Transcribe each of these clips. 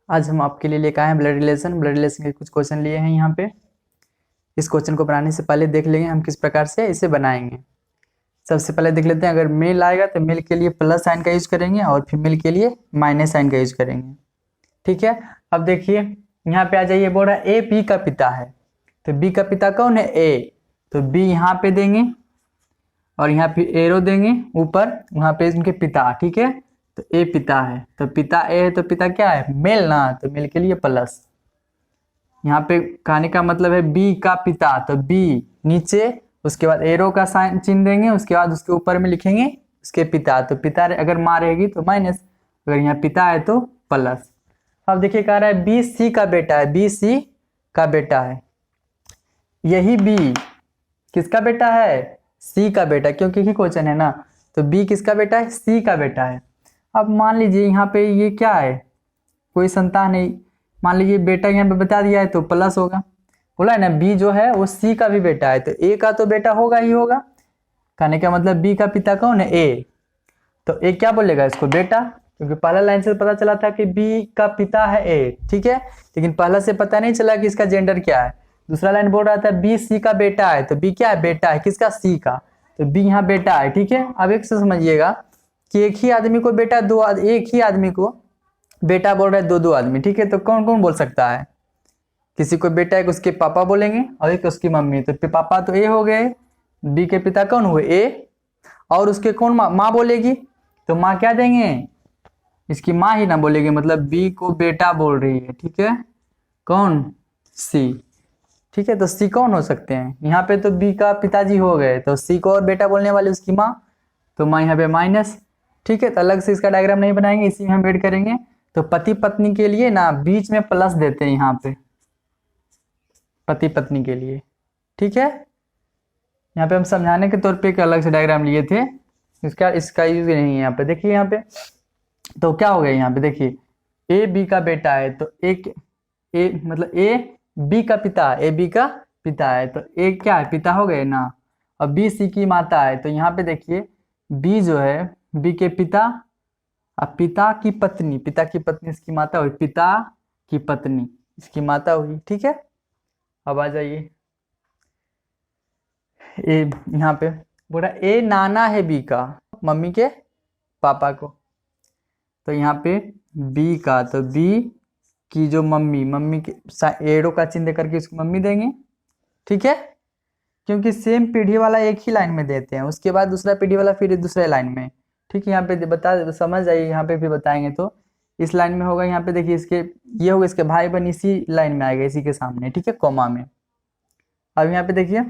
आज हम आपके लिए लेकर आए हैं ब्लड रिलेशन के कुछ क्वेश्चन लिए हैं यहाँ पे। इस क्वेश्चन को बनाने से पहले देख लेंगे हम किस प्रकार से इसे बनाएंगे। सबसे पहले देख लेते हैं, अगर मेल आएगा तो मेल के लिए प्लस साइन का यूज करेंगे और फीमेल के लिए माइनस साइन का यूज करेंगे। ठीक है, अब देखिए यहाँ पे आ जाइए, बोल रहा है ए बी का पिता है, तो बी का पिता कौन है? ए, तो बी यहाँ पे देंगे और यहाँ पे एरो देंगे ऊपर, वहां पे इनके पिता। ठीक है, तो ए पिता है, तो पिता ए है, तो पिता क्या है? मेल ना, तो मेल के लिए प्लस। यहाँ पे कहने का मतलब है बी का पिता, तो बी नीचे, उसके बाद एरो का साइन चिन्ह देंगे, उसके बाद उसके ऊपर में लिखेंगे उसके पिता। तो पिता अगर माँ रहेगी तो माइनस, अगर यहाँ पिता है तो प्लस। अब देखिए कह रहा है बी सी का बेटा है, बी सी का बेटा है। यही बी किसका बेटा है? सी का बेटा, क्योंकि ही क्वेश्चन है ना, तो बी किसका बेटा है? सी का बेटा है। अब मान लीजिए यहाँ पे ये क्या है? कोई संतान नहीं, मान लीजिए बेटा यहाँ पे बता दिया है तो प्लस होगा। बोला है ना बी जो है वो सी का भी बेटा है, तो ए का तो बेटा होगा ही होगा। कहने का मतलब बी का पिता कौन है? ए, तो ए क्या बोलेगा इसको? बेटा, क्योंकि पहला लाइन से पता चला था कि बी का पिता है ए। ठीक है, लेकिन पहला से पता नहीं चला कि इसका जेंडर क्या है। दूसरा लाइन बोल रहा था बी सी का बेटा है, तो बी क्या है? बेटा है, किसका? सी का, तो बी यहाँ बेटा है। ठीक है, अब एक से समझिएगा कि एक ही आदमी को बेटा एक ही आदमी को बेटा बोल रहे हैं दो आदमी। ठीक है, तो कौन कौन बोल सकता है? किसी को बेटा एक उसके पापा बोलेंगे और एक उसकी मम्मी, तो पापा तो ए हो गए, बी के पिता कौन हुए? ए, और उसके कौन माँ बोलेगी, तो माँ क्या देंगे? इसकी माँ ही ना बोलेगी, मतलब बी को बेटा बोल रही है। ठीक है, कौन? सी। ठीक है, तो सी कौन हो सकते हैं? यहाँ पे तो बी का पिताजी हो गए, तो सी को और बेटा बोलने वाले उसकी माँ, तो माँ यहाँ पे माइनस। ठीक है, तो अलग से इसका डायग्राम नहीं बनाएंगे, इसी में हम ऐड करेंगे। तो पति पत्नी के लिए ना बीच में प्लस देते हैं यहाँ पे, पति पत्नी के लिए। ठीक है, यहाँ पे हम समझाने के तौर पे एक अलग से डायग्राम लिए थे, इसका यूज नहीं है यहाँ पे। देखिए यहाँ पे तो क्या हो गया, यहाँ पे देखिए ए बी का बेटा है, तो एक ए मतलब ए बी का पिता, ए बी का पिता है, तो ए क्या है? पिता हो गए ना। और बी सी की माता है, तो यहाँ पे देखिए बी जो है बी के पिता, अब पिता की पत्नी इसकी माता हुई, पिता की पत्नी इसकी माता हुई। ठीक है, अब आ जाइए ए, यहाँ पे बोला ए नाना है बी का, मम्मी के पापा को, तो यहाँ पे बी का, तो बी की जो मम्मी के एरो का चिन्ह देकर के उसको मम्मी देंगे। ठीक है, क्योंकि सेम पीढ़ी वाला एक ही लाइन में देते हैं, उसके बाद दूसरा पीढ़ी वाला फिर दूसरे लाइन में। ठीक है, यहाँ पे बता तो समझ जाइए, यहाँ पे भी बताएंगे तो इस लाइन में होगा। यहाँ पे देखिए इसके ये होगा, इसके भाई बहन इसी लाइन में आएगा, इसी के सामने। ठीक है, कॉमा में। अब यहाँ पे देखिए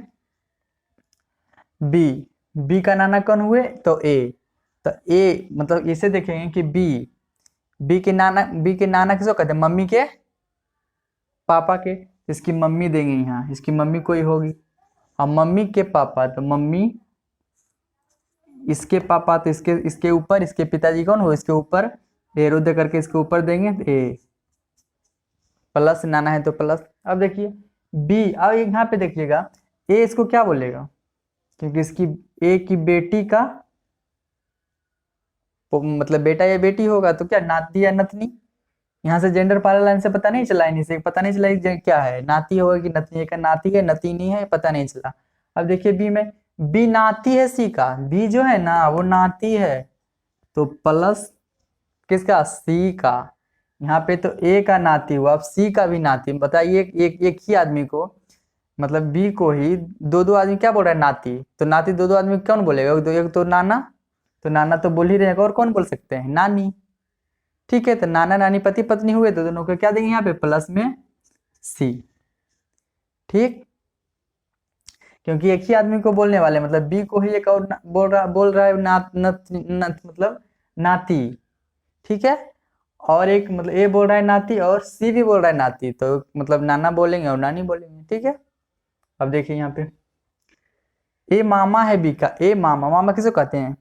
बी का नाना कौन हुए? तो ए, तो ए मतलब इसे देखेंगे कि बी के नाना किसको कहते हैं? मम्मी के पापा के, इसकी मम्मी देंगे यहाँ, इसकी मम्मी कोई होगी। अब मम्मी के पापा, तो मम्मी इसके पापा, तो इसके ऊपर इसके पिताजी कौन हो? इसके ऊपर एरो दे करके इसके ऊपर देंगे, तो ए प्लस, नाना है तो प्लस। अब देखिए बी, अब यहाँ पे देखिएगा ए इसको क्या बोलेगा? क्योंकि इसकी ए की बेटी का मतलब बेटा या बेटी होगा, तो क्या नाती या नतनी? यहाँ से जेंडर पहला लाइन से पता नहीं चला, इन्हीं से पता नहीं चला क्या है, नाती होगा कि नतनी का, नाती है नतीनी है, पता नहीं चला। अब देखिए बी में, बी नाती है सी का, बी जो है ना वो नाती है, तो प्लस किसका? सी का। यहाँ पे तो ए का नाती हुआ, अब सी का भी नाती। बताइए एक ही आदमी को, मतलब बी को ही दो आदमी क्या बोल रहा है? नाती, तो नाती दो आदमी कौन बोलेगा? एक तो नाना, तो नाना तो बोल ही रहेगा, और कौन बोल सकते हैं? नानी। ठीक है, तो नाना नानी पति पत्नी हुए, तो दोनों को क्या देंगे यहाँ पे? प्लस में सी। ठीक, क्योंकि एक ही आदमी को बोलने वाले, मतलब बी को ही एक और बोल रहा है मतलब नाती। ठीक है, और एक मतलब ए बोल रहा है नाती, और सी भी बोल रहा है नाती, तो मतलब नाना बोलेंगे और नानी बोलेंगे। ठीक है, अब देखिए यहाँ पे ए मामा है बी का, ए मामा किसको कहते हैं?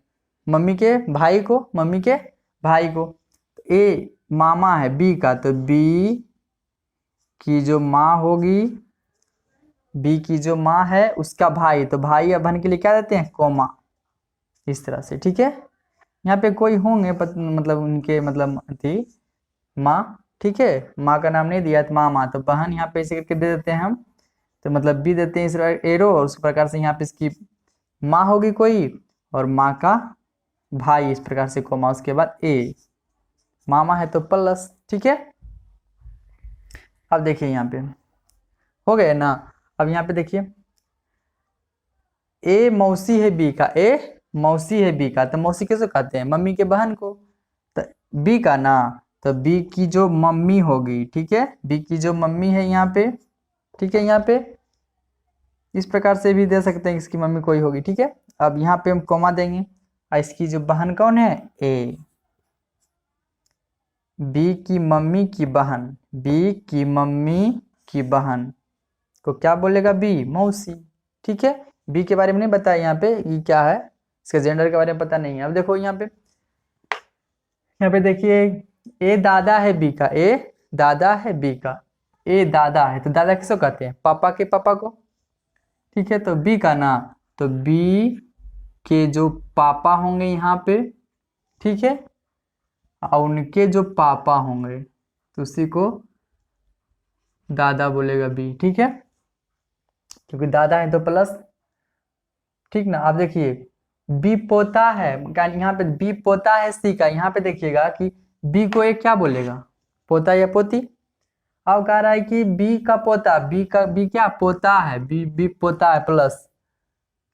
मम्मी के भाई को, मम्मी के भाई को। तो ए मामा है बी का, तो बी की जो माँ होगी, बी की जो माँ है उसका भाई, तो भाई या बहन के लिए क्या देते हैं? कोमा, इस तरह से। ठीक है, यहाँ पे कोई होंगे मतलब उनके मतलब थी माँ। ठीक है, माँ का नाम नहीं दिया तो मामा, तो बहन यहाँ पे इसे करके दे देते हैं हम, तो मतलब बी देते हैं इस एरो, और उस प्रकार से यहाँ पे इसकी माँ होगी कोई, और माँ का भाई इस प्रकार से कोमा, उसके बाद ए, मामा है तो प्लस। ठीक है, अब देखिए यहाँ पे हो गए ना। अब यहाँ पे देखिए ए मौसी है बी का, ए मौसी है बी का, तो मौसी किसको कहते हैं, मम्मी के बहन को, तो बी का ना, तो बी की जो मम्मी होगी, ठीक है, बी की जो मम्मी है यहाँ पे, ठीक है, यहाँ पे इस प्रकार से भी दे सकते हैं, इसकी मम्मी कोई होगी। ठीक है, अब यहाँ पे हम कोमा देंगे, और इसकी जो बहन कौन है, ए, बी की मम्मी की बहन, बी की मम्मी की बहन को क्या बोलेगा, बी, मौसी। ठीक है, बी के बारे में नहीं बताया यहाँ पे ये क्या है, इसके जेंडर के बारे में पता नहीं है। अब देखो यहाँ पे देखिए ए दादा है बी का, ए दादा है बी का, ए दादा है तो दादा किसको कहते हैं, पापा के पापा को। ठीक है, तो बी का ना, तो बी के जो पापा होंगे यहाँ पे, ठीक है, और उनके जो पापा होंगे तो उसी को दादा बोलेगा बी। ठीक है, क्योंकि दादा है तो प्लस। ठीक ना, आप देखिए बी पोता है, यहाँ पे बी पोता है सी का, यहाँ पे देखिएगा कि बी को एक क्या बोलेगा, पोता या पोती। अब कह रहा है कि बी का पोता, बी क्या पोता है, बी पोता है प्लस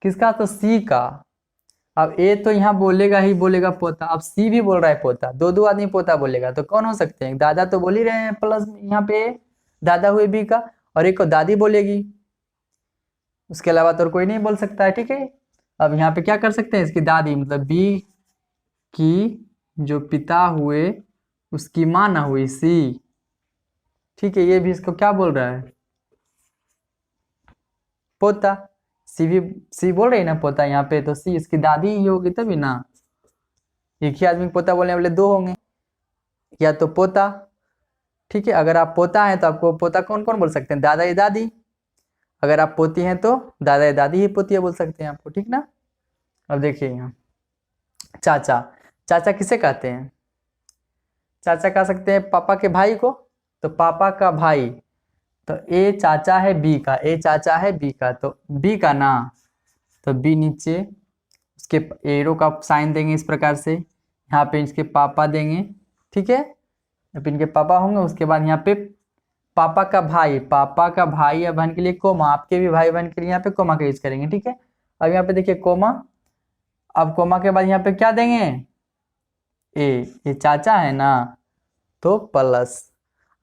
किसका, तो सी का। अब ए तो यहाँ बोलेगा ही बोलेगा पोता, अब सी भी बोल रहा है पोता, दो दो आदमी पोता बोलेगा तो कौन हो सकते हैं, दादा तो बोल ही रहे हैं प्लस यहाँ पे दादा हुए बी का, और एक को दादी बोलेगी, उसके अलावा तो और कोई नहीं बोल सकता है। ठीक है, अब यहाँ पे क्या कर सकते हैं, इसकी दादी मतलब बी की जो पिता हुए उसकी माँ ना हुई सी। ठीक है, ये भी इसको क्या बोल रहा है, पोता, सी बोल रही है ना पोता यहाँ पे, तो सी इसकी दादी ही होगी तभी ना, एक ही आदमी को पोता बोलने वाले दो होंगे, या तो पोता। ठीक है, अगर आप पोता है तो आपको पोता कौन कौन बोल सकते हैं, दादा या दादी, अगर आप पोती हैं तो दादा या दादी ही पोतिया बोल सकते हैं आपको। ठीक ना, अब देखिए यहाँ चाचा, चाचा किसे कहते हैं, चाचा कह सकते हैं पापा के भाई को, तो पापा का भाई, तो ए चाचा है बी का, ए चाचा है बी का, तो बी का ना, तो बी नीचे उसके एरो का साइन देंगे इस प्रकार से, यहाँ पे इसके पापा देंगे। ठीक है, जब इनके पापा होंगे उसके बाद यहाँ पे पापा का भाई या बहन के लिए कोमा, आपके भी भाई बहन के लिए यहाँ पे कोमा का यूज करेंगे। ठीक है, अब यहाँ पे देखिए कोमा, अब कोमा के बाद यहाँ पे क्या देंगे, ये चाचा है ना तो प्लस,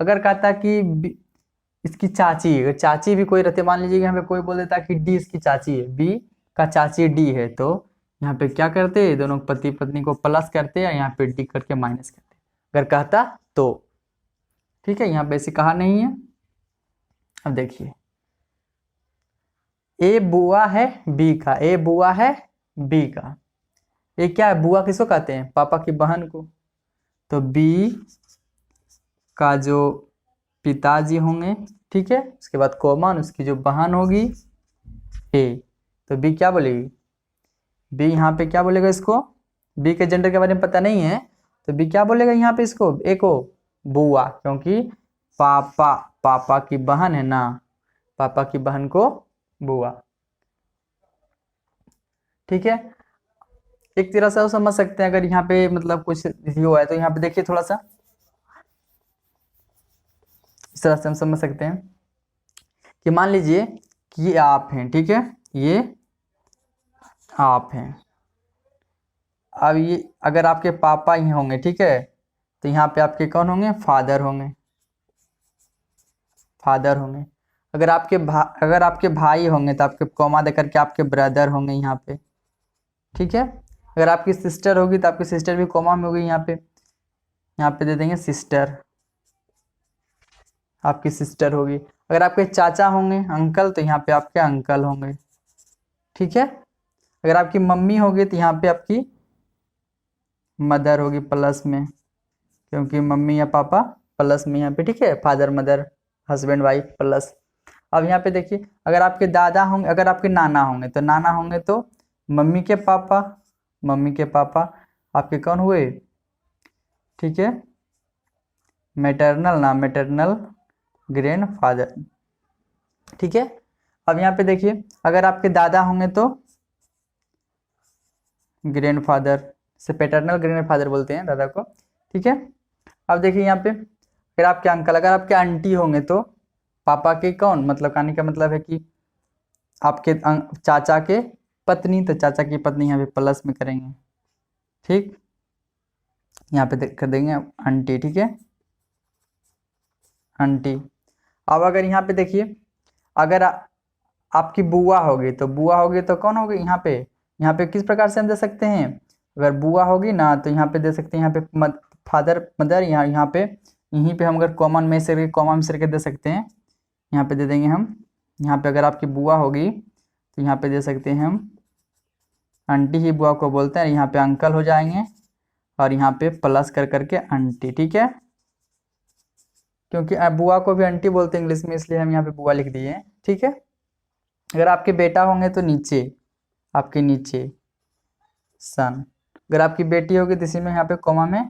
अगर कहता कि इसकी चाची, अगर चाची भी कोई रहते, मान लीजिए यहाँ पे कोई बोल देता कि डी इसकी चाची है, बी का चाची डी है, तो यहाँ पे क्या करते, दोनों पति पत्नी को प्लस करते हैं, यहाँ पे डी करके माइनस करते, अगर कहता तो। ठीक है, यहाँ पे ऐसे कहा नहीं है। अब देखिए ए बुआ है बी का, ए बुआ है बी का, ये क्या है, बुआ किसको कहते हैं, पापा की बहन को, तो बी का जो पिताजी होंगे, ठीक है, उसके बाद कॉमन उसकी जो बहन होगी ए, तो बी क्या बोलेगी, बी यहाँ पे क्या बोलेगा इसको, बी के जेंडर के बारे में पता नहीं है, तो बी क्या बोलेगा यहाँ पे इसको, ए को बुआ, क्योंकि पापा की बहन है ना, पापा की बहन को बुआ। ठीक है, एक तरह से समझ सकते हैं, अगर यहाँ पे मतलब कुछ हुआ है तो यहाँ पे देखिए थोड़ा सा इस तरह से हम समझ सकते हैं कि मान लीजिए कि ये आप हैं, ठीक है, ये आप हैं, अब ये अगर आपके पापा ही होंगे, ठीक है, तो यहाँ पे आपके कौन होंगे, फादर होंगे, फादर होंगे। अगर आपके भाई होंगे तो आपके कॉमा दे करके आपके ब्रदर होंगे यहाँ पे। ठीक है, अगर आपकी सिस्टर होगी तो आपकी सिस्टर भी कॉमा में होगी, यहाँ पे दे देंगे सिस्टर, आपकी सिस्टर होगी। अगर आपके चाचा होंगे अंकल तो यहाँ पे आपके अंकल होंगे। ठीक है, अगर आपकी मम्मी होगी तो यहाँ पे आपकी मदर होगी प्लस में, क्योंकि मम्मी या पापा प्लस में यहाँ पे। ठीक है, father mother husband wife plus. अब यहाँ पे देखिए अगर आपके दादा होंगे, अगर आपके नाना होंगे तो मम्मी के पापा आपके कौन हुए, ठीक है, मैटरनल ना, मैटरनल ग्रैंडफादर। ठीक है। अब यहाँ पे देखिए, अगर आपके दादा होंगे तो ग्रैंडफादर, से पैटर्नल ग्रैंडफादर बोलते हैं दादा को। ठीक है। अब देखिए यहाँ पे, अगर आपके अंकल, अगर आपके आंटी होंगे तो पापा के कौन, मतलब कहने का मतलब है कि आपके चाचा के पत्नी, तो चाचा की पत्नी यहाँ पे प्लस में करेंगे। ठीक, यहाँ पे कर देंगे आंटी। ठीक है, आंटी। अब अगर यहाँ पे देखिए, अगर आपकी बुआ होगी तो कौन होगी यहाँ पे, किस प्रकार से हम दे सकते हैं, अगर बुआ होगी ना तो यहाँ पे दे सकते हैं, यहाँ पे फादर मदर, यहाँ पे यहीं पे हम अगर कॉमन में से दे सकते हैं, यहाँ पे दे देंगे हम। यहाँ पे अगर आपकी बुआ होगी तो यहाँ पे दे सकते हैं हम, आंटी ही बुआ को बोलते हैं, यहाँ पे अंकल हो जाएंगे और यहाँ पे प्लस कर करके आंटी। ठीक है, क्योंकि बुआ को भी आंटी बोलते हैं इंग्लिश में, इसलिए हम यहाँ पे बुआ लिख दिए हैं। ठीक है। अगर आपके बेटा होंगे तो नीचे, आपके नीचे सन। अगर आपकी बेटी होगी तो इसी में यहाँ पे कॉमा में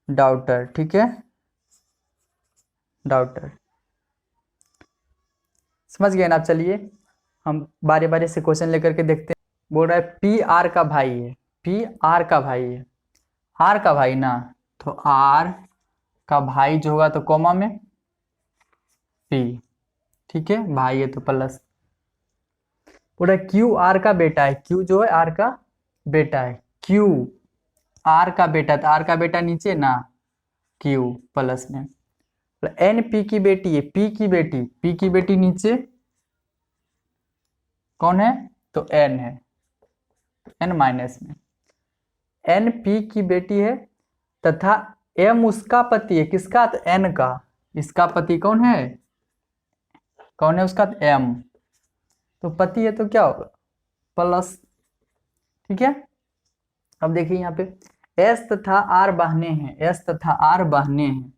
डॉटर। ठीक है, डॉटर। समझ गए ना आप। चलिए हम बारी बारी से क्वेश्चन लेकर के देखते हैं। बोल रहा है पी आर का भाई है, पी आर का भाई है, आर का भाई ना, तो आर का भाई जो होगा तो कॉमा में पी। ठीक है, भाई है तो प्लस। बोल रहा है क्यू आर का बेटा है, क्यू जो है आर का बेटा है, क्यू आर का बेटा, तो आर का बेटा नीचे ना, क्यू प्लस में। एन पी की बेटी है, पी की बेटी, पी की बेटी नीचे कौन है, तो एन है, एन माइनस में। एन पी की बेटी है तथा एम उसका पति है, किसका, तो एन का। इसका पति कौन है, उसका, तो एम। तो पति है तो क्या होगा, प्लस। ठीक है। अब देखिए यहाँ पे एस तथा आर बहने हैं, एस तथा आर बहने हैं,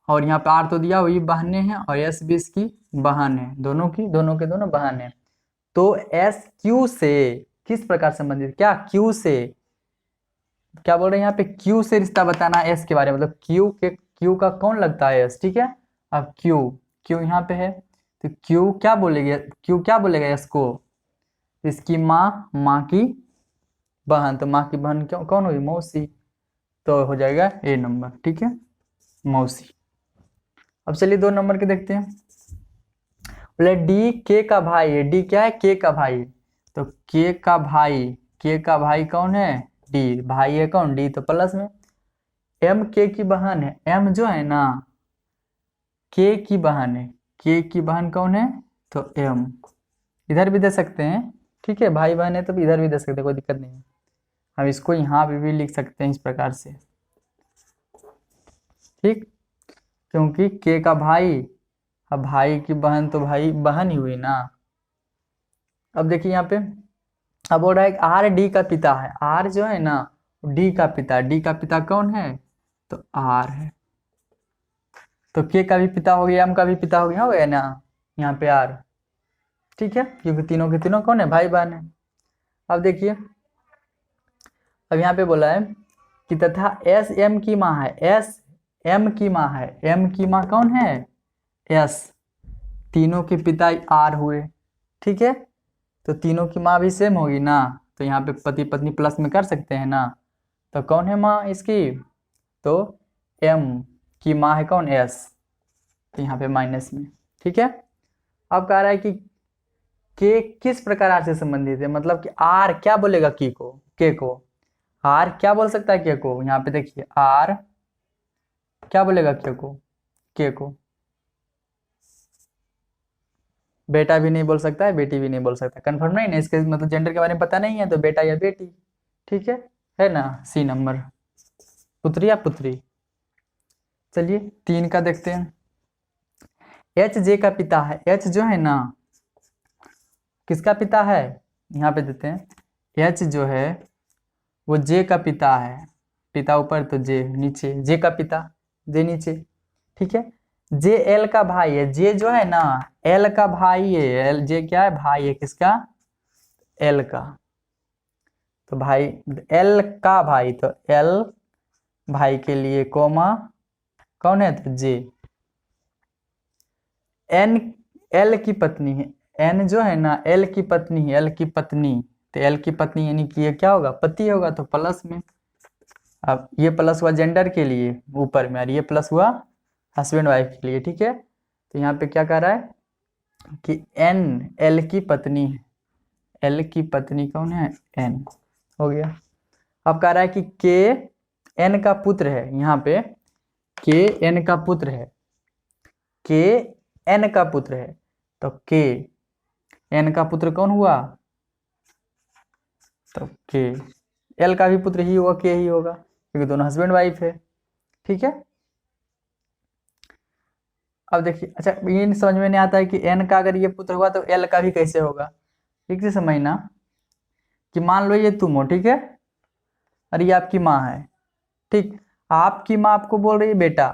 और यहाँ पे आर तो दिया वही बहने हैं, और एस भी इसकी बहन है, दोनों के दोनों बहन है। तो एस क्यू से किस प्रकार संबंधित, क्या क्यू से, क्या बोल रहे हैं यहाँ पे, क्यू से रिश्ता बताना एस के बारे में, मतलब क्यू का कौन लगता है एस। ठीक है। अब क्यू यहाँ पे है तो क्यू क्या बोलेगा एस को, इसकी माँ की बहन, तो माँ की बहन क्यों कौन हुई, मौसी, तो हो जाएगा ए नंबर। ठीक है, मौसी। अब चलिए 2 नंबर के देखते हैं। बोले डी के का भाई है, डी क्या है, के का भाई, तो के का भाई कौन है, डी, भाई है कौन, डी, तो प्लस में। एम के की बहन है, एम जो है ना के की बहन है, के की बहन कौन है, तो एम। इधर भी दे सकते हैं, ठीक है, भाई बहन है तो इधर भी दे सकते हैं, कोई दिक्कत नहीं है। हम इसको यहाँ पे भी लिख सकते हैं इस प्रकार से। ठीक, क्योंकि के का भाई, अब भाई की बहन तो भाई बहन ही हुई ना। अब देखिए यहाँ पे, अब बोल रहा है आर डी का पिता है, आर जो है ना डी का पिता कौन है, तो आर है। तो के का भी पिता हो गया, एम का भी पिता हो गया ना, यहाँ पे आर। ठीक है, क्योंकि तीनों के तीनों कौन है, भाई बहन है। अब देखिए, अब यहाँ पे बोला है कि तथा एस एम की माँ है, एस एम की माँ है, एम की माँ कौन है, एस। तीनों के पिता आर हुए। ठीक है, तो तीनों की माँ भी सेम होगी ना, तो यहाँ पे पति पत्नी प्लस में कर सकते हैं ना। तो कौन है माँ इसकी, तो एम की माँ है कौन, एस, तो यहाँ पे माइनस में। ठीक है। अब कह रहा है कि के किस प्रकार आर से संबंधित है, मतलब कि आर क्या बोलेगा के को, आर क्या बोल सकता है के को, यहाँ पे देखिए आर क्या बोलेगा के को बेटा भी नहीं बोल सकता है, बेटी भी नहीं बोल सकता, कंफर्म नहीं ना, इसके मतलब जेंडर के बारे में पता नहीं है तो बेटा या बेटी। ठीक है ना, सी नंबर, पुत्री या पुत्री। चलिए 3 का देखते हैं। एच जे का पिता है, एच जो है ना किसका पिता है, यहाँ पे देते हैं एच जो है वो जे का पिता है, पिता ऊपर तो जे नीचे, जे का पिता, जे नीचे। ठीक है, जे एल का भाई है, जे जो है ना एल का भाई है, एल जे क्या है, भाई है किसका, एल का। तो भाई एल का भाई, तो एल भाई के लिए कोमा कौन है? तो जे। एन एल की पत्नी है, एन जो है ना एल की पत्नी है, एल की पत्नी, तो एल की पत्नी यानी कि ये क्या होगा? पति होगा, तो प्लस में। अब ये प्लस हुआ जेंडर के लिए ऊपर में, और ये प्लस हुआ हस्बैंड वाइफ के लिए, ठीक है। तो यहाँ पे क्या कह रहा है कि एन एल की पत्नी है, एल की पत्नी कौन है? एन। हो गया। अब कह रहा है कि के एन का पुत्र है, यहाँ पे के एन का पुत्र है, के एन का पुत्र है, तो के एन का पुत्र कौन हुआ? तो के। एल का भी पुत्र ही होगा, के ही होगा, क्योंकि दोनों हस्बैंड वाइफ है, ठीक है। अब देखिए, अच्छा ये समझ में नहीं आता है कि एन का अगर ये पुत्र हुआ तो एल का भी कैसे होगा। ठीक से समझना कि मान लो ये तुम हो, ठीक है, और ये आपकी माँ है, ठीक। आपकी माँ आपको बोल रही है बेटा,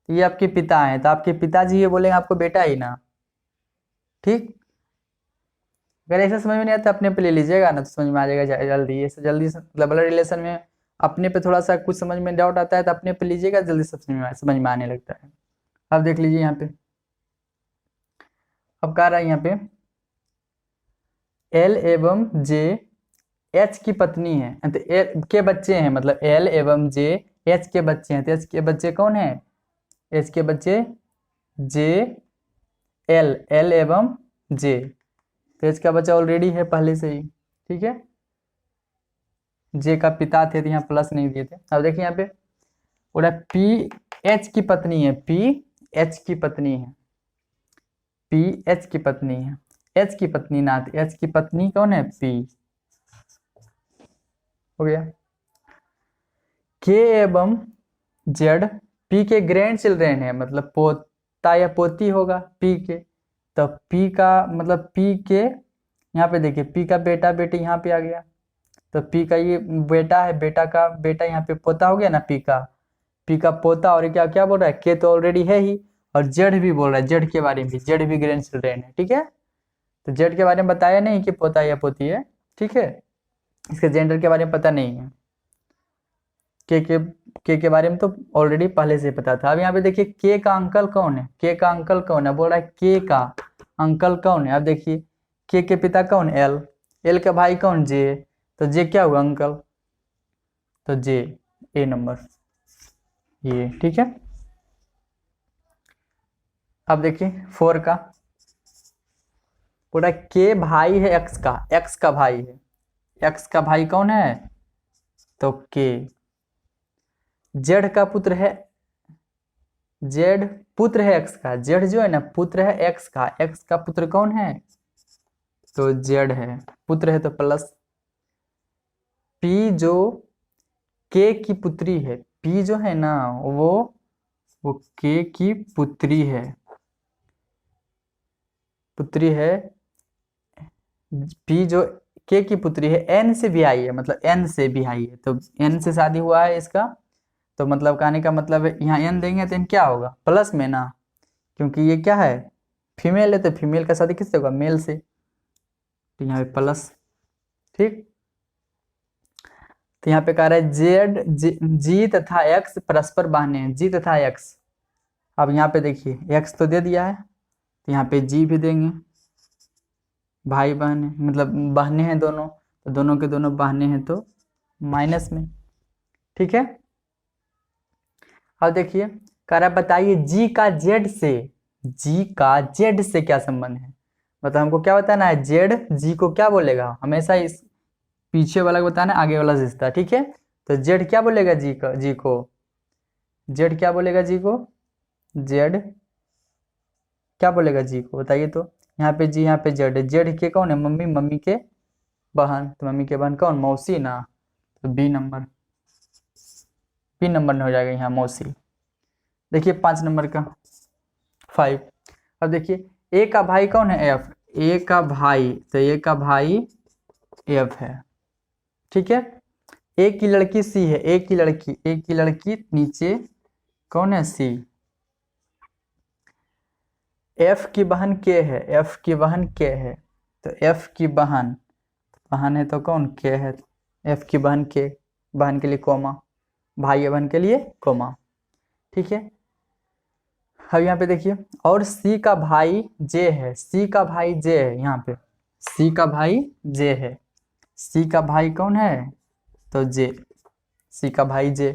ये आपके पिता हैं, तो आपके पिताजी ये बोलेंगे आपको बेटा ही ना, ठीक। अगर ऐसा समझ में नहीं आता अपने पे ले लीजिएगा ना, तो समझ में आ जाएगा जल्दी। ऐसे जल्दी ब्लड रिलेशन में अपने पे थोड़ा सा कुछ समझ में डाउट आता है तो अपने पे लीजिएगा, जल्दी समझ में आने लगता है। अब देख लीजिए यहाँ पे, अब कह रहा है यहाँ पे एल एवं जे एच की पत्नी है, तो एल के बच्चे हैं, मतलब एल एवं जे एच के बच्चे हैं, तो एच के बच्चे कौन है? एच के बच्चे जे एल, एल एवं जे, तो एच का बच्चा ऑलरेडी है पहले से ही, ठीक है। जे का पिता थे, तो यहाँ प्लस नहीं दिए थे। अब देखिए यहाँ पे बोला पी एच की पत्नी है, पी एच की पत्नी है, पी एच की पत्नी है, एच की पत्नी ना, तो एच की पत्नी कौन है? पी। हो गया। के एवं जेड पी के ग्रैंड चिल्ड्रेन है, मतलब पोता या पोती होगा पी के, तो पी का मतलब पी के, यहाँ पे देखिए पी का बेटा बेटी यहाँ पे आ गया, तो पी का ये बेटा है, बेटा का बेटा यहाँ पे पोता हो गया ना, पी का पोता। और क्या क्या बोल रहा है? के तो ऑलरेडी है ही, और जेड भी बोल रहा है, जेड के बारे में भी, जेड भी ग्रैंड चिल्ड्रेन है, ठीक है। तो जेड के बारे में बताया नहीं कि पोता या पोती है, ठीक है, इसके जेंडर के बारे में पता नहीं है। के बारे में तो ऑलरेडी पहले से पता था। अब यहाँ पे देखिए के का अंकल कौन है? के का अंकल कौन है? बोल रहा है के का अंकल कौन है। अब देखिए के पिता कौन? एल, एल का भाई कौन? जे, तो जे क्या हुआ? अंकल, तो जे ए नंबर ये, ठीक है। अब देखिए 4 का बोला के भाई है एक्स का, एक्स का भाई है, एक्स का भाई कौन है? तो के। जेड का पुत्र है, जेड पुत्र है एक्स का, जेड जो है ना पुत्र है एक्स का, एक्स का पुत्र कौन है? तो जेड है, पुत्र है तो प्लस। पी जो के की पुत्री है, पी जो है ना वो के की पुत्री है, पुत्री है। पी जो के की पुत्री है, एन से भी आई है, मतलब एन से भी आई है, तो एन से शादी हुआ है इसका, तो मतलब कहने का मतलब है यहाँ एन देंगे तो एन क्या होगा? प्लस में ना, क्योंकि ये क्या है? फीमेल है, तो फीमेल का शादी किससे होगा? मेल से, तो यहाँ पे प्लस, ठीक। तो यहाँ पे कह रहा है जेड जी तथा एक्स परस्पर बाहने हैं, जी तथा एक्स। अब यहाँ पे देखिए एक्स तो दे दिया है, तो यहाँ पे जी भी देंगे, भाई बहन है, मतलब बहने हैं दोनों, तो दोनों के दोनों बहने हैं तो माइनस में, ठीक है। अब देखिए कह रहा है बताइए जी का जेड से, जी का जेड से क्या संबंध है? मतलब हमको क्या बताना है? जेड जी को क्या बोलेगा? हमेशा इस पीछे वाला को बताना, आगे वाला रिश्ता, ठीक है। तो जेड क्या बोलेगा जी को? जेड क्या बोलेगा जी को? जेड क्या बोलेगा जी को? बताइए तो। यहाँ पे जी, यहाँ पे जेड है, जेड के कौन है? मम्मी, मम्मी के बहन, तो मम्मी के बहन कौन? मौसी ना, तो बी नंबर, बी नंबर में हो जाएगा यहाँ मौसी। देखिए 5 नंबर का 5। अब देखिए ए का भाई कौन है? एफ, ए का भाई, तो ए का भाई एफ है, ठीक है। ए की लड़की सी है, ए की लड़की नीचे कौन है? सी। एफ की बहन के है, एफ की बहन के है, तो एफ की बहन है तो कौन? के है, एफ की बहन के, बहन के लिए कोमा, भाई या बहन के लिए कोमा, ठीक है। अब यहाँ पे देखिए, और सी का भाई जे है, सी का भाई जे है, यहाँ पे सी का भाई जे है, सी का भाई कौन है, तो जे, सी का भाई जे।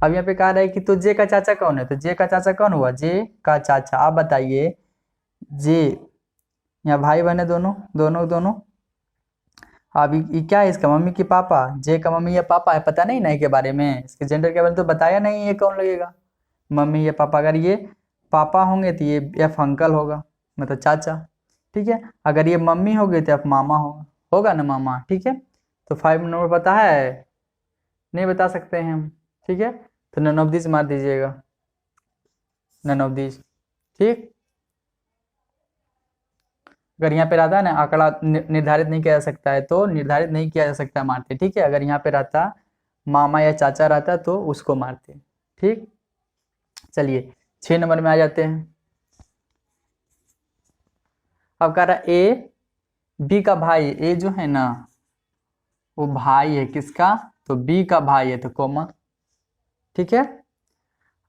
अब यहाँ पे कह रहा है कि तो जे का चाचा कौन है, तो जे का चाचा कौन हुआ, जे का चाचा। आप बताइए, जे, यहाँ भाई बहन है दोनों दोनों दोनों। अब ये क्या है, इसका मम्मी की पापा, जे का मम्मी या पापा है, पता नहीं ना के बारे में, इसके जेंडर के बारे में तो बताया नहीं, ये कौन लगेगा, मम्मी या पापा। अगर ये पापा होंगे तो ये एफ अंकल होगा, मतलब चाचा। ठीक है, अगर ये मम्मी होगी तो एफ मामा होगा ना, मामा। ठीक है, तो 5 नंबर पता है, नहीं बता सकते हैं हम। ठीक है, तो नन ऑफ दिस मार दीजिएगा, नन ऑफ दिस। ठीक, अगर यहाँ पे रहता है ना आंकड़ा निर्धारित नहीं किया जा सकता है, तो निर्धारित नहीं किया जा सकता मारते। ठीक है, अगर यहाँ पे रहता मामा या चाचा रहता तो उसको मारते। ठीक, चलिए 6 नंबर में आ जाते हैं। अब कह रहा ए बी का भाई, ए जो है ना वो भाई है किसका, तो बी का भाई है, तो कोमा। ठीक है,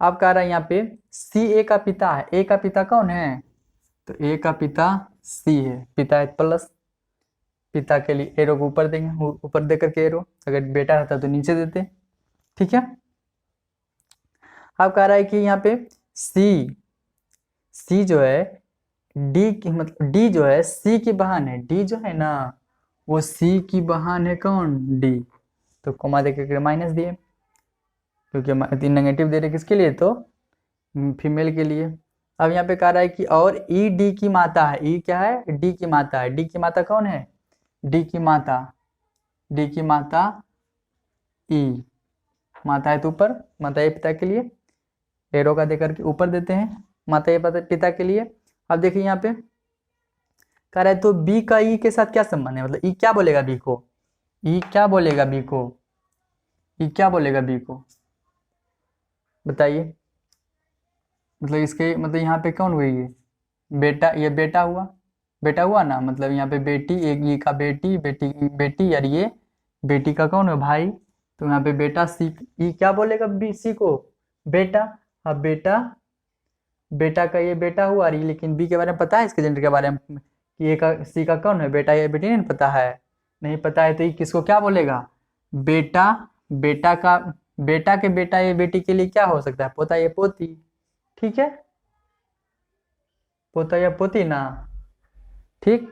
अब कह रहा है यहाँ पे सी ए का पिता है, ए का पिता कौन है, तो ए का पिता सी है, पिता है प्लस, पिता के लिए एरो को ऊपर देंगे, ऊपर दे करके एरो, अगर बेटा रहता तो नीचे देते। ठीक है, अब कह रहा है कि यहाँ पे सी, सी जो है डी की, मतलब डी जो है सी की बहन है, डी जो है ना वो सी की बहन है, कौन, डी। तो कोमा दे करके माइनस दिए, क्योंकि नेगेटिव दे रहे किसके लिए, तो फीमेल के लिए। अब यहाँ पे कह रहा है कि और ई डी की माता है, ई क्या है, डी की माता है, डी की माता कौन है, डी की माता, डी की माता ई, माता है तो ऊपर, माता ये पिता के लिए एरो का देकर के ऊपर देते हैं, माता ये पिता के लिए। अब देखिए यहाँ पे कह रहा है तो बी का ई के साथ क्या संबंध है, मतलब ई क्या बोलेगा बी को, ई क्या बोलेगा बी को, ई क्या बोलेगा बी को, बताइए। मतलब इसके मतलब यहाँ पे कौन हुई, ये बेटा, ये बेटा हुआ, बेटा हुआ ना, मतलब यहाँ पे बेटी, एक ये का बेटी, बेटी बेटी, और ये बेटी का कौन है, भाई। तो यहाँ पे बेटा सी, ई क्या बोलेगा बी सी को, बेटा। अब बेटा, बेटा का ये बेटा हुआ, और ये लेकिन बी के बारे में पता है, इसके जेंडर के बारे में कि ये का सी का कौन है, बेटा या बेटी, नहीं पता है, नहीं पता है, तो ये किसको क्या बोलेगा, बेटा, बेटा का, बेटा के बेटा या बेटी के लिए क्या हो सकता है, पोता या पोती। ठीक है, पोता या पोती ना। ठीक,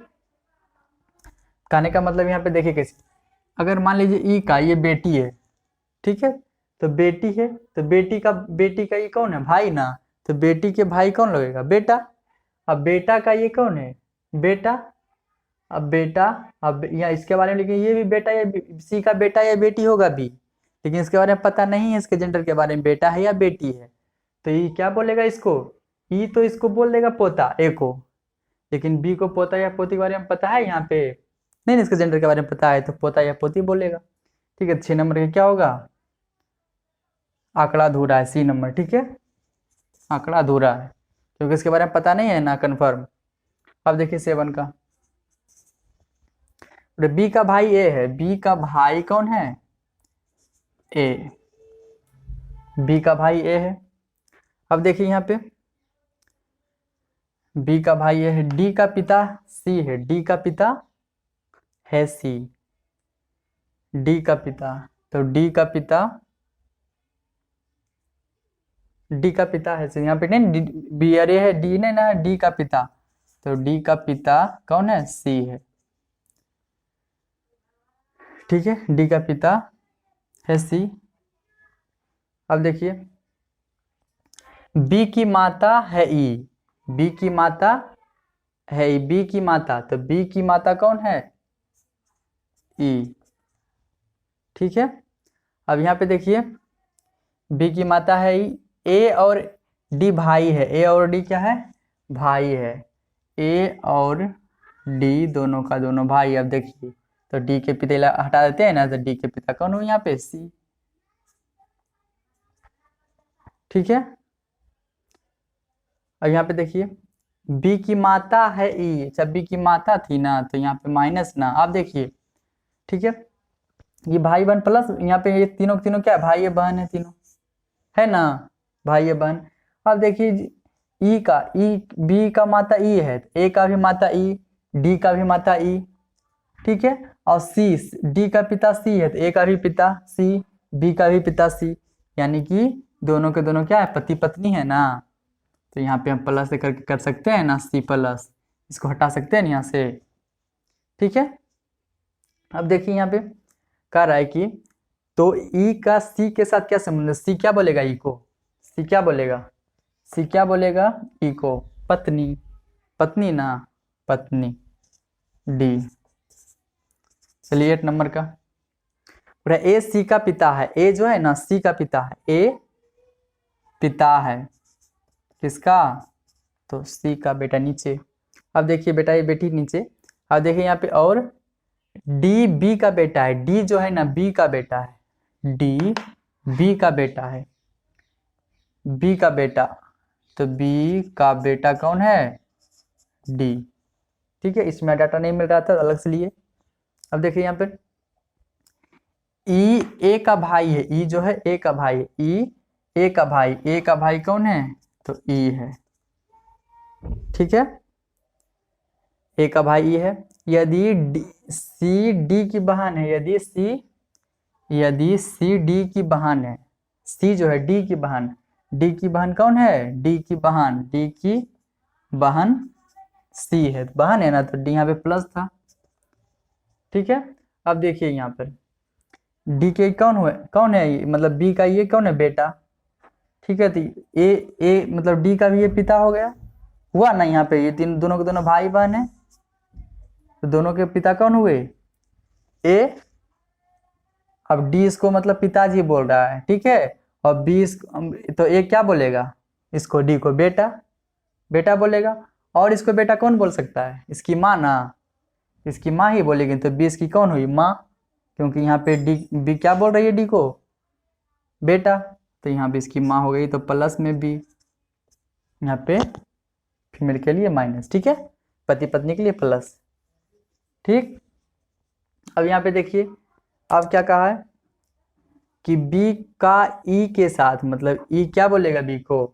कहने का मतलब यहाँ पे देखिए कैसे, अगर मान लीजिए ई का ये बेटी है, ठीक है, तो बेटी है, तो बेटी का ये कौन है, भाई ना, तो बेटी के भाई कौन लगेगा, बेटा। अब बेटा का ये कौन है, बेटा। अब बेटा, अब यहाँ इसके बारे में लेकिन ये भी बेटा या सी का बेटा या बेटी होगा बी, लेकिन इसके बारे में पता नहीं है, इसके जेंडर के बारे में बेटा है या बेटी है, तो ये क्या बोलेगा इसको, ई तो इसको बोल देगा पोता, ए को, लेकिन बी को पोता या पोती के बारे में पता है यहाँ पे, नहीं इसके जेंडर के बारे में पता है, तो पोता या पोती बोलेगा। ठीक है, 6 नंबर का क्या होगा, आंकड़ा अधूरा है, सी नंबर। ठीक है, आंकड़ा अधूरा है क्योंकि इसके बारे में पता नहीं है ना, कन्फर्म। अब देखिए 7 का, बी का भाई ए है, बी का भाई कौन है, ए, बी का भाई ए है। अब देखिए यहाँ पे बी का भाई ए है, डी का पिता सी है, डी का पिता है सी, डी का पिता, तो डी का पिता, डी का पिता है सी, यहाँ पे नहीं बी अरे है, डी ने ना, डी का पिता, तो डी का पिता कौन है, सी है। ठीक है, डी का पिता है सी। अब देखिए बी की माता है ई, बी की माता है ई, बी की माता, तो बी की माता कौन है, ई। ठीक है, अब यहाँ पे देखिए बी की माता है ई, ए और डी भाई है, ए और डी क्या है, भाई है, ए और डी दोनों का दोनों भाई। अब देखिए तो डी के पिता हटा देते हैं ना, तो डी के पिता कौन हो यहाँ पे, सी। ठीक है, अब यहाँ पे देखिए बी की माता है ई, अच्छा बी की माता थी ना, तो यहाँ पे माइनस ना। आप देखिए, ठीक है, ये भाई बहन प्लस यहाँ पे ये तीनों तीनों क्या है, भाई बहन है तीनों, है ना। भाई या बहन। अब देखिए ई का ई बी का माता ई है, ए का भी माता ई, डी का भी माता ई, ठीक है। और सी, डी का पिता सी है तो ए का भी पिता सी, बी का भी पिता सी, यानी कि दोनों के दोनों क्या है, पति पत्नी है ना। तो यहाँ पे हम प्लस करके कर सकते हैं ना, सी प्लस, इसको हटा सकते हैं ना यहाँ से, ठीक है। अब देखिए यहाँ पे कह रहा है कि तो ई का सी के साथ क्या संबंध है, सी क्या बोलेगा ई को, सी क्या बोलेगा, सी क्या बोलेगा ई को, पत्नी, पत्नी ना, पत्नी, डी। चलिए 8 नंबर का पूरा, ए सी का पिता है, ए जो है ना सी का पिता है, ए पिता है किसका, तो सी का बेटा नीचे। अब देखिए बेटा ये बेटी नीचे। अब देखिए यहाँ पे और डी बी का बेटा है, डी जो है ना बी का बेटा है, डी बी का बेटा है, बी का बेटा, तो बी का बेटा कौन है, डी, ठीक है। इसमें डाटा नहीं मिल रहा था अलग से लिए। अब देखिए यहाँ पे ई ए का भाई है, ई जो है ए का भाई है, ई ए का भाई, ए का भाई कौन है, तो ई है, ठीक है। ए का भाई ई है। यदि सी डी की बहन है, यदि सी डी की बहन है, सी जो है डी की बहन, डी की बहन कौन है, डी की बहन, डी की बहन सी है, बहन है ना, तो डी यहाँ पे प्लस था, ठीक है। अब देखिए यहाँ पर डी के कौन है, मतलब बी का ये कौन है, बेटा, ठीक है। तो ए मतलब डी का भी ये पिता हो गया, हुआ ना यहाँ पे, ये तीन दोनों के दोनों भाई बहन है, तो दोनों के पिता कौन हुए, ए। अब डी इसको मतलब पिताजी बोल रहा है, ठीक है। और बी तो ए क्या बोलेगा इसको, डी को बेटा, बेटा बोलेगा। और इसको बेटा कौन बोल सकता है, इसकी माँ ना, इसकी माँ ही बोलेगी, तो बी इसकी कौन हुई, माँ, क्योंकि यहाँ पे डी बी क्या बोल रही है डी को, बेटा, तो यहाँ पे इसकी माँ हो गई, तो प्लस में बी, यहाँ पे फीमेल के लिए माइनस, ठीक है, पति पत्नी के लिए प्लस, ठीक। अब यहाँ पे देखिए अब क्या कहा है कि बी का ई के साथ, मतलब ई क्या बोलेगा बी को,